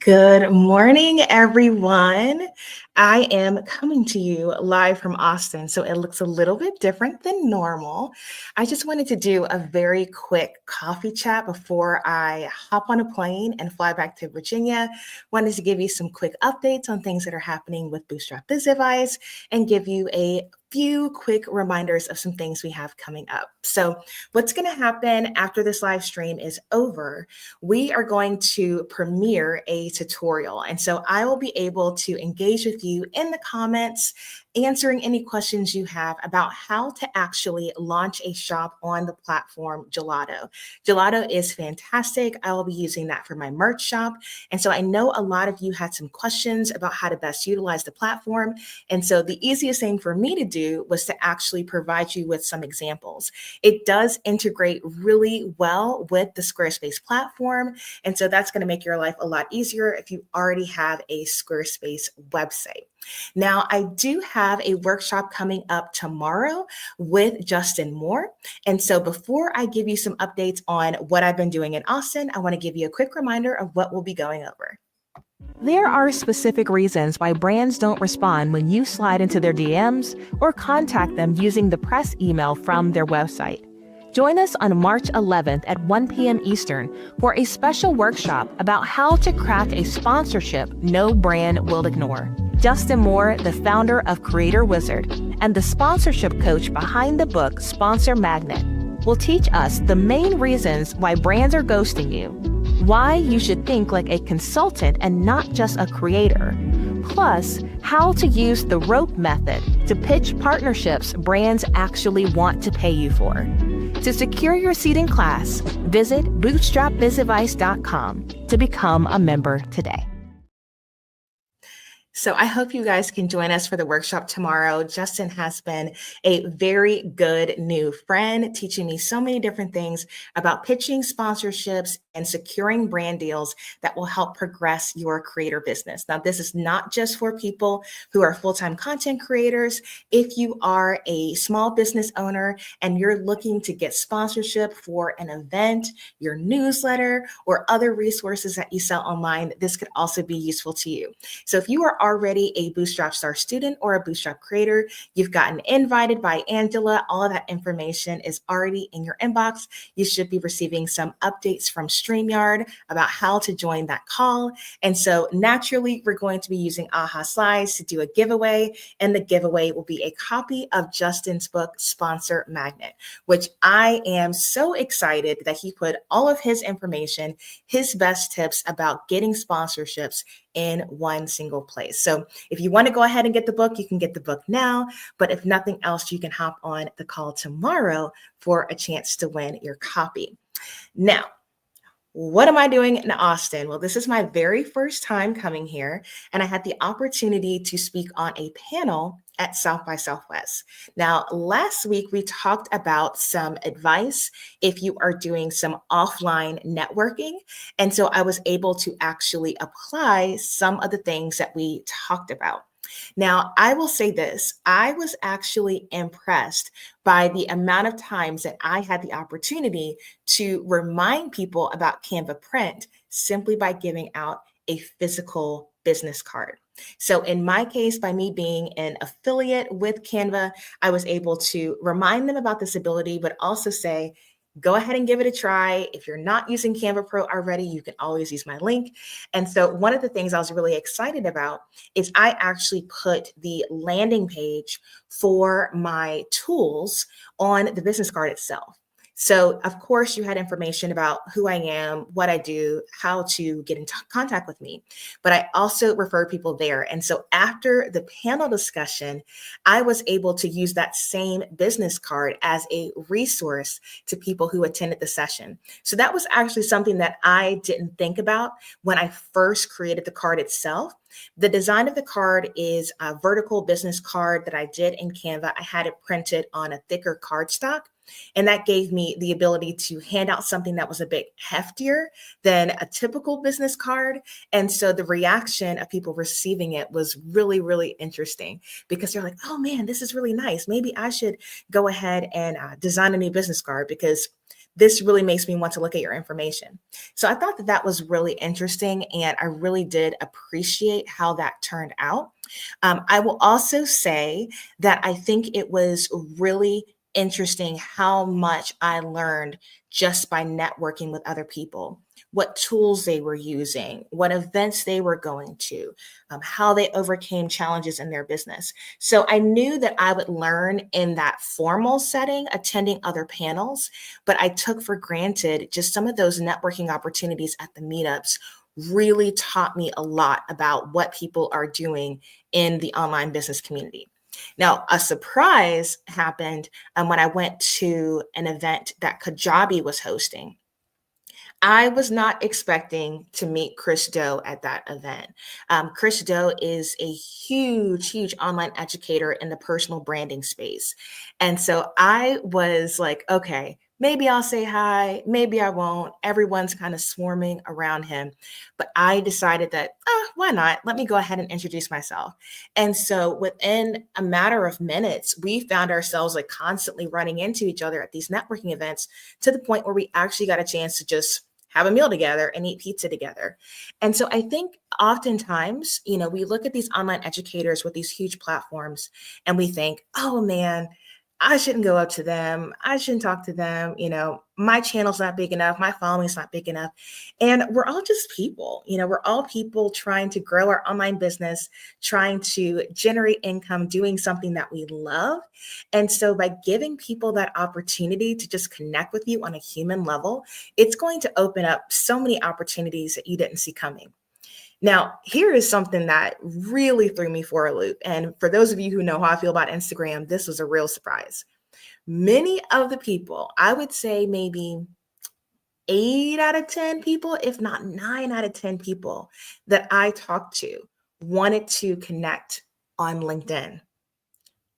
Good morning, everyone. I am coming to you live from Austin, so it looks a little bit different than normal. I just wanted to do a very quick coffee chat before I hop on a plane and fly back to Virginia. Wanted to give you some quick updates on things that are happening with Bootstrap Biz Advice and give you a few quick reminders of some things we have coming up. So, what's going to happen after this live stream is over? We are going to premiere a tutorial. And so I will be able to engage with you in the comments, answering any questions you have about how to actually launch a shop on the platform Gelato. Gelato is fantastic. I will be using that for my merch shop. And so I know a lot of you had some questions about how to best utilize the platform. And so the easiest thing for me to do was to actually provide you with some examples. It does integrate really well with the Squarespace platform. And so that's going to make your life a lot easier if you already have a Squarespace website. Now, I do have a workshop coming up tomorrow with Justin Moore. And so before I give you some updates on what I've been doing in Austin, I want to give you a quick reminder of what we'll be going over. There are specific reasons why brands don't respond when you slide into their DMs or contact them using the press email from their website. Join us on March 11th at 1 p.m. Eastern for a special workshop about how to crack a sponsorship no brand will ignore. Justin Moore, the founder of Creator Wizard and the sponsorship coach behind the book Sponsor Magnet, will teach us the main reasons why brands are ghosting you, why you should think like a consultant and not just a creator, plus how to use the rope method to pitch partnerships brands actually want to pay you for. To secure your seat in class, visit bootstrapbizadvice.com to become a member today. So I hope you guys can join us for the workshop tomorrow. Justin has been a very good new friend, teaching me so many different things about pitching sponsorships and securing brand deals that will help progress your creator business. Now, this is not just for people who are full-time content creators. If you are a small business owner and you're looking to get sponsorship for an event, your newsletter, or other resources that you sell online, this could also be useful to you. So if you are already a Bootstrap Star student or a Bootstrap creator, you've gotten invited by Angela, all of that information is already in your inbox. You should be receiving some updates from StreamYard about how to join that call. And so naturally, we're going to be using AHA Slides to do a giveaway, and the giveaway will be a copy of Justin's book, Sponsor Magnet, which I am so excited that he put all of his information, his best tips about getting sponsorships in one single place. So if you want to go ahead and get the book, you can get the book now. But if nothing else, you can hop on the call tomorrow for a chance to win your copy. Now, what am I doing in Austin? Well, this is my very first time coming here, and I had the opportunity to speak on a panel at South by Southwest. Now, last week we talked about some advice if you are doing some offline networking. And so I was able to actually apply some of the things that we talked about. Now, I will say this, I was actually impressed by the amount of times that I had the opportunity to remind people about Canva Print simply by giving out a physical business card. So in my case, by me being an affiliate with Canva, I was able to remind them about this ability, but also say, go ahead and give it a try. If you're not using Canva Pro already, you can always use my link. And so one of the things I was really excited about is I actually put the landing page for my tools on the business card itself. So of course you had information about who I am, what I do, how to get in contact with me, but I also refer people there. And so after the panel discussion, I was able to use that same business card as a resource to people who attended the session. So that was actually something that I didn't think about when I first created the card itself. The design of the card is a vertical business card that I did in Canva. I had it printed on a thicker cardstock. And that gave me the ability to hand out something that was a bit heftier than a typical business card. And so the reaction of people receiving it was really, really interesting because they're like, oh man, this is really nice. Maybe I should go ahead and design a new business card because this really makes me want to look at your information. So I thought that that was really interesting, and I really did appreciate how that turned out. I will also say that I think it was really interesting how much I learned just by networking with other people, what tools they were using, what events they were going to, how they overcame challenges in their business. So I knew that I would learn in that formal setting, attending other panels, but I took for granted just some of those networking opportunities at the meetups really taught me a lot about what people are doing in the online business community. Now, a surprise happened when I went to an event that Kajabi was hosting. I was not expecting to meet Chris Do at that event. Chris Do is a huge, huge online educator in the personal branding space. And so I was like, okay, maybe I'll say hi, maybe I won't. Everyone's kind of swarming around him. But I decided that, why not? Let me go ahead and introduce myself. And so within a matter of minutes, we found ourselves like constantly running into each other at these networking events to the point where we actually got a chance to just have a meal together and eat pizza together. And so I think oftentimes, we look at these online educators with these huge platforms and we think, oh man, I shouldn't go up to them. I shouldn't talk to them. My channel's not big enough. My following's not big enough. And we're all just people. We're all people trying to grow our online business, trying to generate income, doing something that we love. And so by giving people that opportunity to just connect with you on a human level, it's going to open up so many opportunities that you didn't see coming. Now, here is something that really threw me for a loop. And for those of you who know how I feel about Instagram, this was a real surprise. Many of the people, I would say maybe 8 out of 10 people, if not 9 out of 10 people that I talked to wanted to connect on LinkedIn,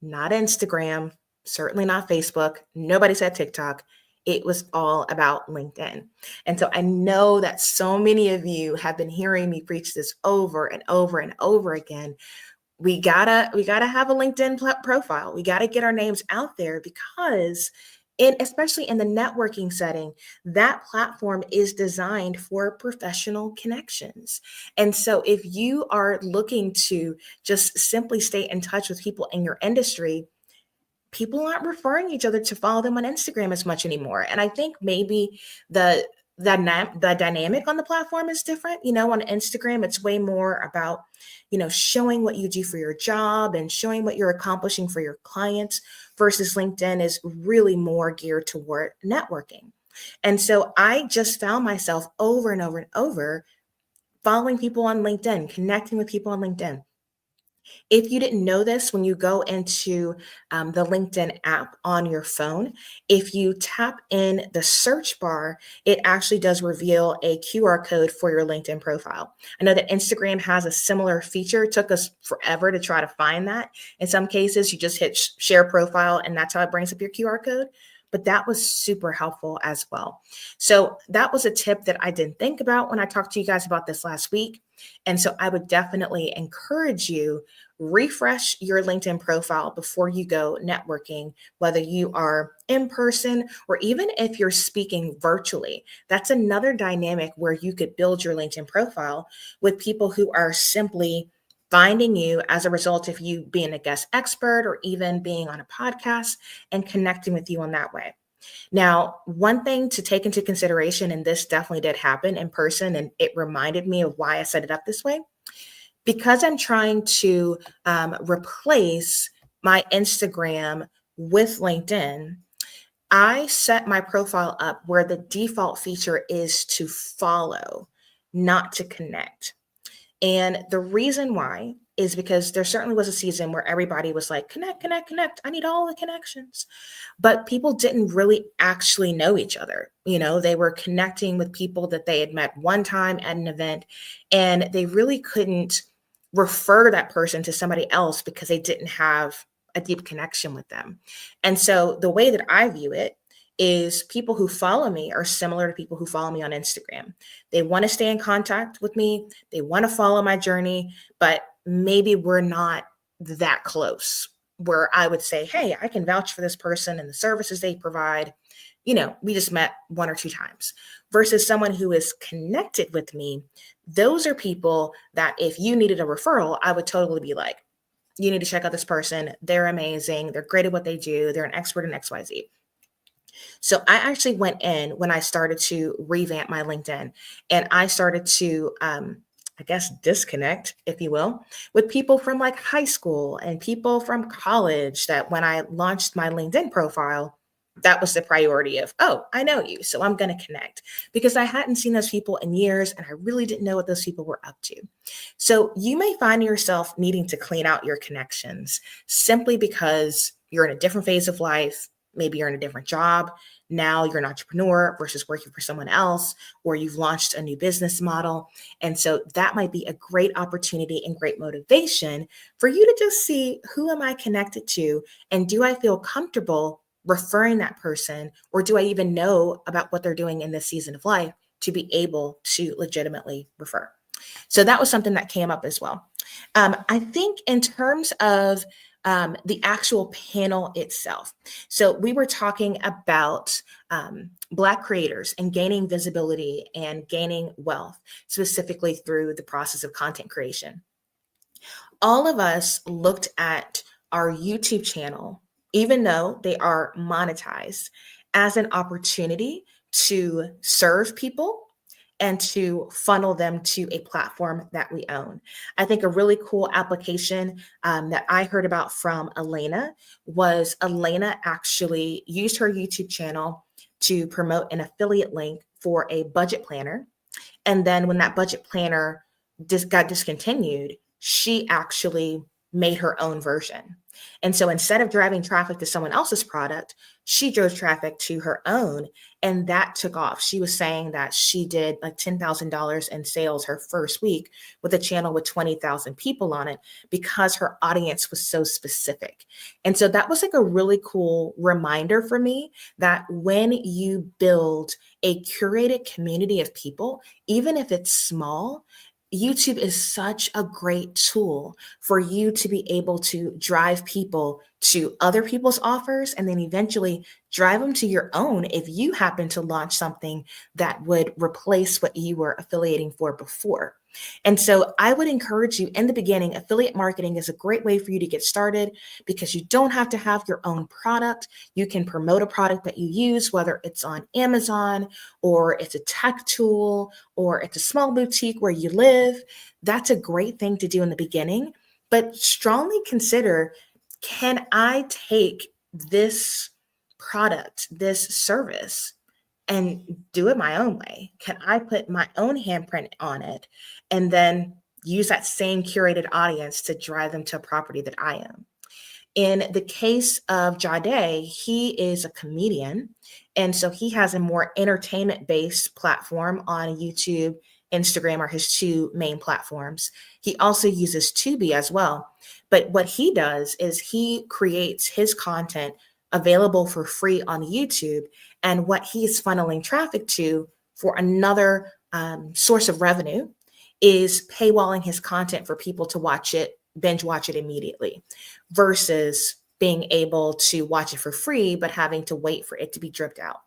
not Instagram, certainly not Facebook. Nobody said TikTok. It was all about LinkedIn. And so I know that so many of you have been hearing me preach this over and over and over again. We gotta have a LinkedIn profile. We gotta get our names out there because especially in the networking setting, that platform is designed for professional connections. And so if you are looking to just simply stay in touch with people in your industry, people aren't referring each other to follow them on Instagram as much anymore. And I think maybe the dynamic on the platform is different. On Instagram, it's way more about, showing what you do for your job and showing what you're accomplishing for your clients versus LinkedIn is really more geared toward networking. And so I just found myself over and over and over following people on LinkedIn, connecting with people on LinkedIn. If you didn't know this, when you go into the LinkedIn app on your phone, if you tap in the search bar, it actually does reveal a QR code for your LinkedIn profile. I know that Instagram has a similar feature. It took us forever to try to find that. In some cases, you just hit share profile and that's how it brings up your QR code. But that was super helpful as well. So that was a tip that I didn't think about when I talked to you guys about this last week. And so I would definitely encourage you, refresh your LinkedIn profile before you go networking, whether you are in person or even if you're speaking virtually. That's another dynamic where you could build your LinkedIn profile with people who are simply finding you as a result of you being a guest expert or even being on a podcast and connecting with you on that way. Now, one thing to take into consideration, and this definitely did happen in person, and it reminded me of why I set it up this way. Because I'm trying to replace my Instagram with LinkedIn, I set my profile up where the default feature is to follow, not to connect. And the reason why is because there certainly was a season where everybody was like, connect, connect, connect. I need all the connections. But people didn't really actually know each other. They were connecting with people that they had met one time at an event, and they really couldn't refer that person to somebody else because they didn't have a deep connection with them. And so the way that I view it is people who follow me are similar to people who follow me on Instagram. They want to stay in contact with me. They want to follow my journey, but maybe we're not that close where I would say, hey, I can vouch for this person and the services they provide. we just met 1 or 2 times, versus someone who is connected with me. Those are people that if you needed a referral, I would totally be like, you need to check out this person. They're amazing. They're great at what they do. They're an expert in XYZ. So I actually went in when I started to revamp my LinkedIn, and I started to, I guess, disconnect, if you will, with people from like high school and people from college that when I launched my LinkedIn profile, that was the priority of, oh, I know you, so I'm going to connect, because I hadn't seen those people in years and I really didn't know what those people were up to. So you may find yourself needing to clean out your connections simply because you're in a different phase of life. Maybe you're in a different job. Now you're an entrepreneur versus working for someone else, or you've launched a new business model. And so that might be a great opportunity and great motivation for you to just see, who am I connected to? And do I feel comfortable referring that person? Or do I even know about what they're doing in this season of life to be able to legitimately refer? So that was something that came up as well. I think in terms of the actual panel itself. So we were talking about Black creators and gaining visibility and gaining wealth, specifically through the process of content creation. All of us looked at our YouTube channel, even though they are monetized, as an opportunity to serve people and to funnel them to a platform that we own. I think a really cool application that I heard about from Elena was Elena actually used her YouTube channel to promote an affiliate link for a budget planner. And then when that budget planner got discontinued, she actually made her own version. And so instead of driving traffic to someone else's product, she drove traffic to her own, and that took off. She was saying that she did like $10,000 in sales her first week with a channel with 20,000 people on it, because her audience was so specific. And so that was like a really cool reminder for me that when you build a curated community of people, even if it's small, YouTube is such a great tool for you to be able to drive people to other people's offers and then eventually drive them to your own if you happen to launch something that would replace what you were affiliating for before. And so I would encourage you, in the beginning, affiliate marketing is a great way for you to get started, because you don't have to have your own product. You can promote a product that you use, whether it's on Amazon or it's a tech tool or it's a small boutique where you live. That's a great thing to do in the beginning, but strongly consider, can I take this product, this service, and do it my own way? Can I put my own handprint on it and then use that same curated audience to drive them to a property that I own? In the case of Jade, he is a comedian. And so he has a more entertainment-based platform on YouTube. Instagram are his two main platforms. He also uses Tubi as well. But what he does is he creates his content available for free on YouTube. And what he's funneling traffic to for another source of revenue is paywalling his content for people to watch it, binge watch it immediately, versus being able to watch it for free, but having to wait for it to be dripped out.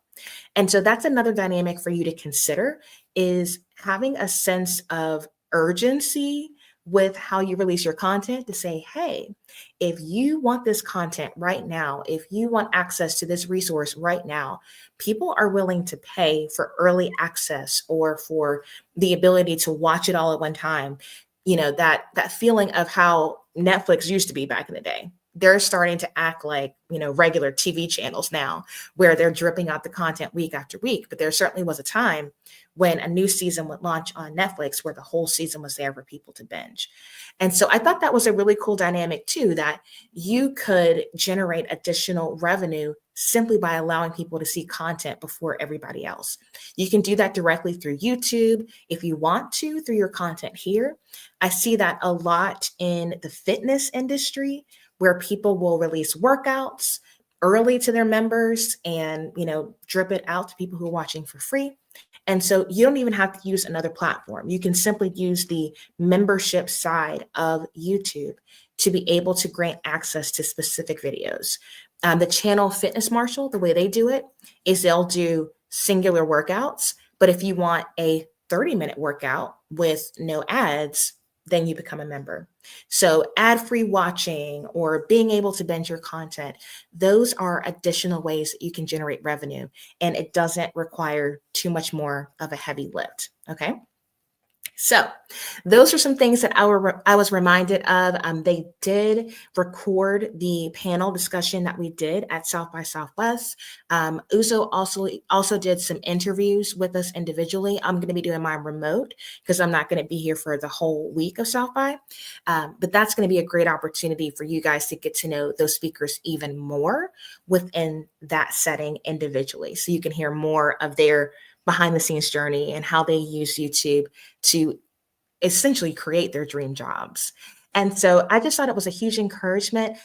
And so that's another dynamic for you to consider, is having a sense of urgency with how you release your content, to say, hey, if you want this content right now, if you want access to this resource right now, people are willing to pay for early access or for the ability to watch it all at one time. That feeling of how Netflix used to be back in the day. They're starting to act like, regular TV channels now, where they're dripping out the content week after week. But there certainly was a time when a new season would launch on Netflix where the whole season was there for people to binge. And so I thought that was a really cool dynamic too, that you could generate additional revenue simply by allowing people to see content before everybody else. You can do that directly through YouTube if you want to, through your content here. I see that a lot in the fitness industry, where people will release workouts early to their members and, drip it out to people who are watching for free. And so you don't even have to use another platform. You can simply use the membership side of YouTube to be able to grant access to specific videos. The channel fitness marshal, the way they do it is they'll do singular workouts. But if you want a 30-minute workout with no ads, then you become a member. So ad-free watching or being able to binge your content, those are additional ways that you can generate revenue. And it doesn't require too much more of a heavy lift. Okay. So those are some things that I was reminded of. They did record the panel discussion that we did at South by Southwest. Uzo also did some interviews with us individually. I'm going to be doing mine remote because I'm not going to be here for the whole week of South by. But that's going to be a great opportunity for you guys to get to know those speakers even more within that setting individually. So you can hear more of their behind the scenes journey and how they use YouTube to essentially create their dream jobs. And so I just thought it was a huge encouragement.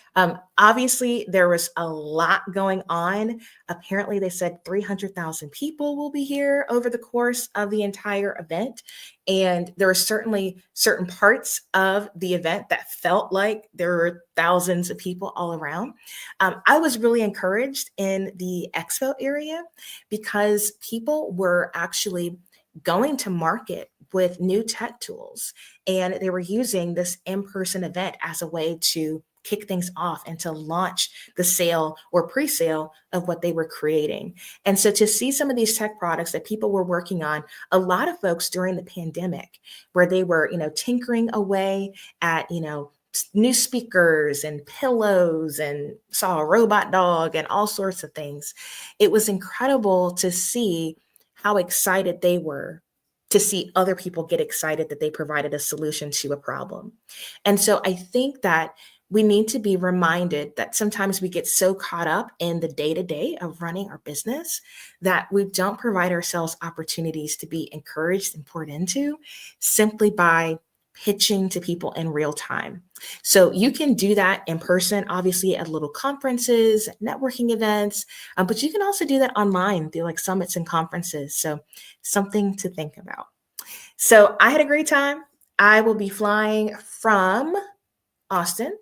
Obviously, there was a lot going on. Apparently, they said 300,000 people will be here over the course of the entire event. And there were certainly certain parts of the event that felt like there were thousands of people all around. I was really encouraged in the expo area because people were actually going to market with new tech tools. And they were using this in-person event as a way to kick things off and to launch the sale or pre-sale of what they were creating. And so to see some of these tech products that people were working on, a lot of folks during the pandemic, where they were, tinkering away at, new speakers and pillows and saw a robot dog and all sorts of things. It was incredible to see how excited they were to see other people get excited that they provided a solution to a problem. And so I think that we need to be reminded that sometimes we get so caught up in the day-to-day of running our business that we don't provide ourselves opportunities to be encouraged and poured into simply by pitching to people in real time. So you can do that in person, obviously at little conferences, networking events, but you can also do that online through like summits and conferences. So something to think about. So I had a great time. I will be flying from Austin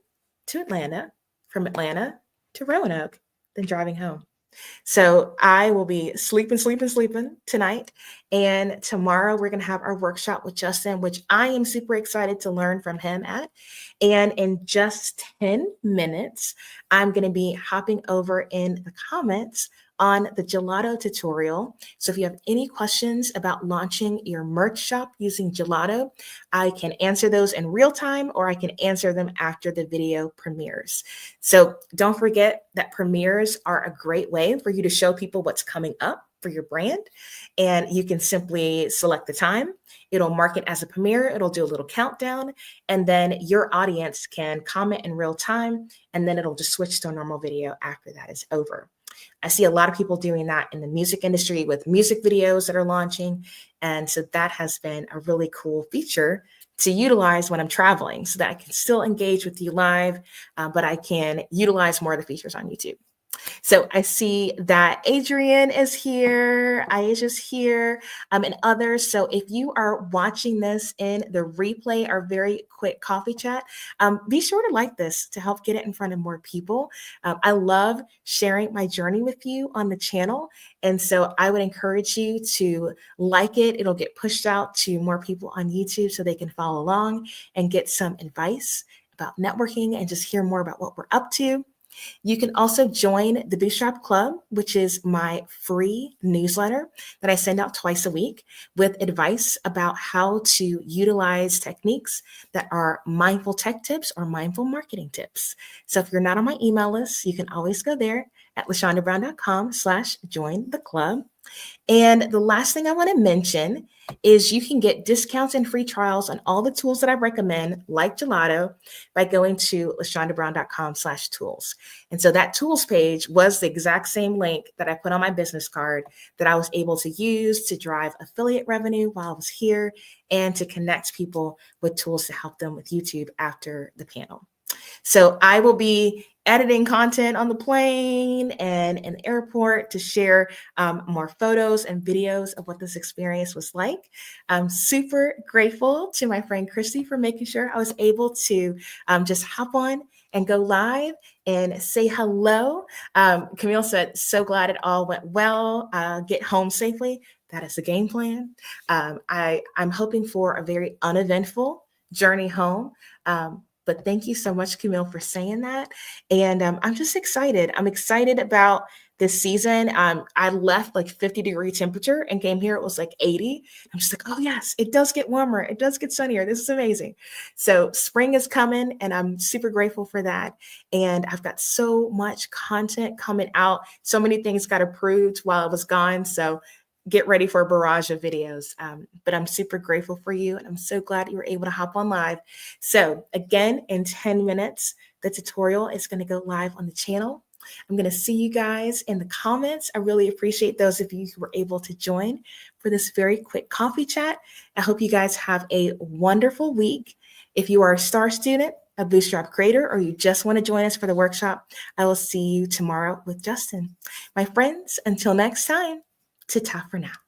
to Atlanta, from Atlanta to Roanoke, then driving home. So I will be sleeping tonight. And tomorrow we're going to have our workshop with Justin, which I am super excited to learn from him at. And in just 10 minutes, I'm going to be hopping over in the comments on the gelato tutorial. So if you have any questions about launching your merch shop using gelato, I can answer those in real time, or I can answer them after the video premieres. So don't forget that premieres are a great way for you to show people what's coming up for your brand. And you can simply select the time. It'll mark it as a premiere. It'll do a little countdown. And then your audience can comment in real time. And then it'll just switch to a normal video after that is over. I see a lot of people doing that in the music industry with music videos that are launching. And so that has been a really cool feature to utilize when I'm traveling so that I can still engage with you live, but I can utilize more of the features on YouTube. So I see that Adrian is here, Aisha's here, and others. So if you are watching this in the replay or very quick coffee chat, be sure to like this to help get it in front of more people. I love sharing my journey with you on the channel. And so I would encourage you to like it. It'll get pushed out to more people on YouTube so they can follow along and get some advice about networking and just hear more about what we're up to. You can also join the Bootstrap Club, which is my free newsletter that I send out twice a week with advice about how to utilize techniques that are mindful tech tips or mindful marketing tips. So if you're not on my email list, you can always go there at lashondabrown.com/join the club. And the last thing I want to mention is you can get discounts and free trials on all the tools that I recommend, like Gelato, by going to lashondabrown.com/tools. And so that tools page was the exact same link that I put on my business card that I was able to use to drive affiliate revenue while I was here and to connect people with tools to help them with YouTube after the panel. So I will be editing content on the plane and in the airport to share more photos and videos of what this experience was like. I'm super grateful to my friend Christy for making sure I was able to just hop on and go live and say hello. Camille said, so glad it all went well. Get home safely. That is the game plan. I'm hoping for a very uneventful journey home. But thank you so much, Camille, for saying that. And I'm just excited. I'm excited about this season. I left like 50-degree temperature and came here. It was like 80. I'm just like, oh yes, it does get warmer. It does get sunnier. This is amazing. So spring is coming and I'm super grateful for that. And I've got so much content coming out. So many things got approved while I was gone. So get ready for a barrage of videos. But I'm super grateful for you. And I'm so glad you were able to hop on live. So again, in 10 minutes, the tutorial is going to go live on the channel. I'm going to see you guys in the comments. I really appreciate those of you who were able to join for this very quick coffee chat. I hope you guys have a wonderful week. If you are a STAR student, a Bootstrap creator, or you just want to join us for the workshop, I will see you tomorrow with Justin. My friends, until next time, ta-ta for now.